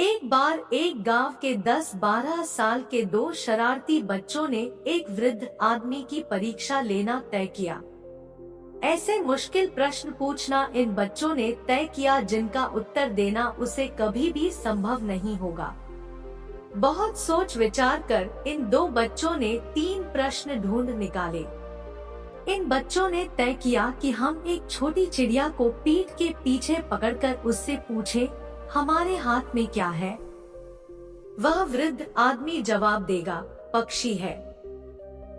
एक बार एक गांव के 10-12 साल के दो शरारती बच्चों ने एक वृद्ध आदमी की परीक्षा लेना तय किया। ऐसे मुश्किल प्रश्न पूछना इन बच्चों ने तय किया जिनका उत्तर देना उसे कभी भी संभव नहीं होगा। बहुत सोच विचार कर इन दो बच्चों ने 3 प्रश्न ढूंढ निकाले। इन बच्चों ने तय किया कि हम एक छोटी चिड़िया को पीठ के पीछे पकड़कर उससे पूछें, हमारे हाथ में क्या है? वह वृद्ध आदमी जवाब देगा, पक्षी है।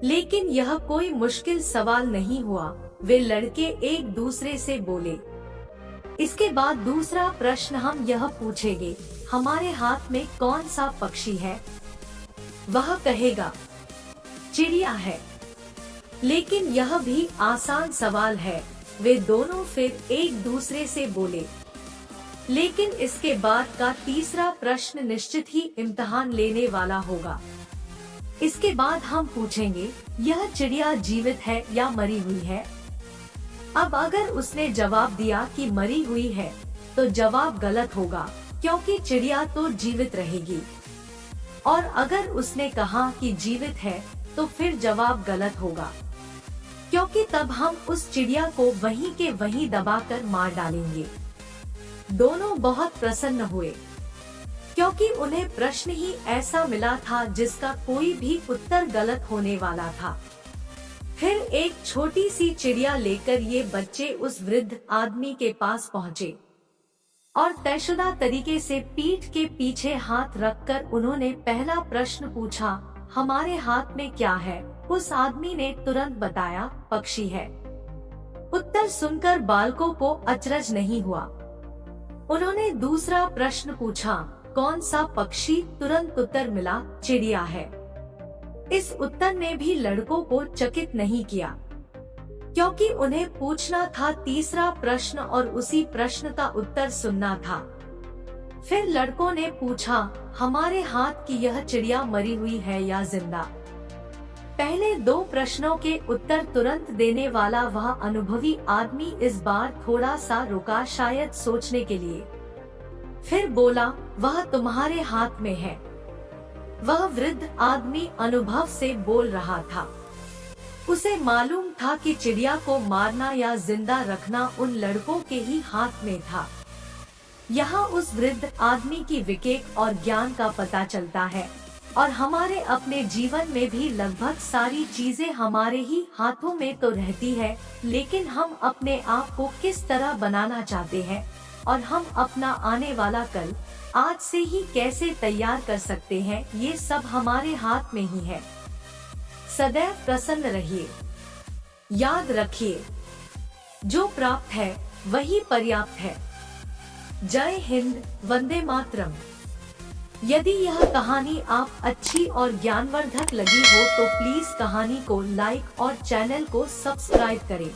लेकिन यह कोई मुश्किल सवाल नहीं हुआ। वे लड़के एक दूसरे से बोले। इसके बाद दूसरा प्रश्न हम यह पूछेंगे, हमारे हाथ में कौन सा पक्षी है? वह कहेगा, चिड़िया है। लेकिन यह भी आसान सवाल है। वे दोनों फिर एक दूसरे से बोले। लेकिन इसके बाद का तीसरा प्रश्न निश्चित ही इम्तिहान लेने वाला होगा। इसके बाद हम पूछेंगे, यह चिड़िया जीवित है या मरी हुई है? अब अगर उसने जवाब दिया कि मरी हुई है, तो जवाब गलत होगा, क्योंकि चिड़िया तो जीवित रहेगी। और अगर उसने कहा कि जीवित है, तो फिर जवाब गलत होगा, क्योंकि तब हम उस चिड़िया को वहीं के वहीं दबाकर मार डालेंगे। दोनों बहुत प्रसन्न हुए, क्योंकि उन्हें प्रश्न ही ऐसा मिला था जिसका कोई भी उत्तर गलत होने वाला था। फिर एक छोटी सी चिड़िया लेकर ये बच्चे उस वृद्ध आदमी के पास पहुँचे और तयशुदा तरीके से पीठ के पीछे हाथ रखकर उन्होंने पहला प्रश्न पूछा, हमारे हाथ में क्या है? उस आदमी ने तुरंत बताया, पक्षी है। उत्तर सुनकर बालकों को अचरज नहीं हुआ। उन्होंने दूसरा प्रश्न पूछा, कौन सा पक्षी? तुरंत उत्तर मिला, चिड़िया है। इस उत्तर ने भी लड़कों को चकित नहीं किया, क्योंकि उन्हें पूछना था तीसरा प्रश्न और उसी प्रश्न का उत्तर सुनना था। फिर लड़कों ने पूछा, हमारे हाथ की यह चिड़िया मरी हुई है या जिंदा? पहले 2 प्रश्नों के उत्तर तुरंत देने वाला वह अनुभवी आदमी इस बार थोड़ा सा रुका, शायद सोचने के लिए। फिर बोला, वह तुम्हारे हाथ में है। वह वृद्ध आदमी अनुभव से बोल रहा था। उसे मालूम था कि चिड़िया को मारना या जिंदा रखना उन लड़कों के ही हाथ में था। यहाँ उस वृद्ध आदमी की विवेक और ज्ञान का पता चलता है। और हमारे अपने जीवन में भी लगभग सारी चीजें हमारे ही हाथों में तो रहती है, लेकिन हम अपने आप को किस तरह बनाना चाहते हैं और हम अपना आने वाला कल आज से ही कैसे तैयार कर सकते हैं, ये सब हमारे हाथ में ही है। सदैव प्रसन्न रहिए। याद रखिए, जो प्राप्त है वही पर्याप्त है। जय हिंद, वंदे मातरम। यदि यह कहानी आप अच्छी और ज्ञानवर्धक लगी हो तो प्लीज कहानी को लाइक और चैनल को सब्सक्राइब करें।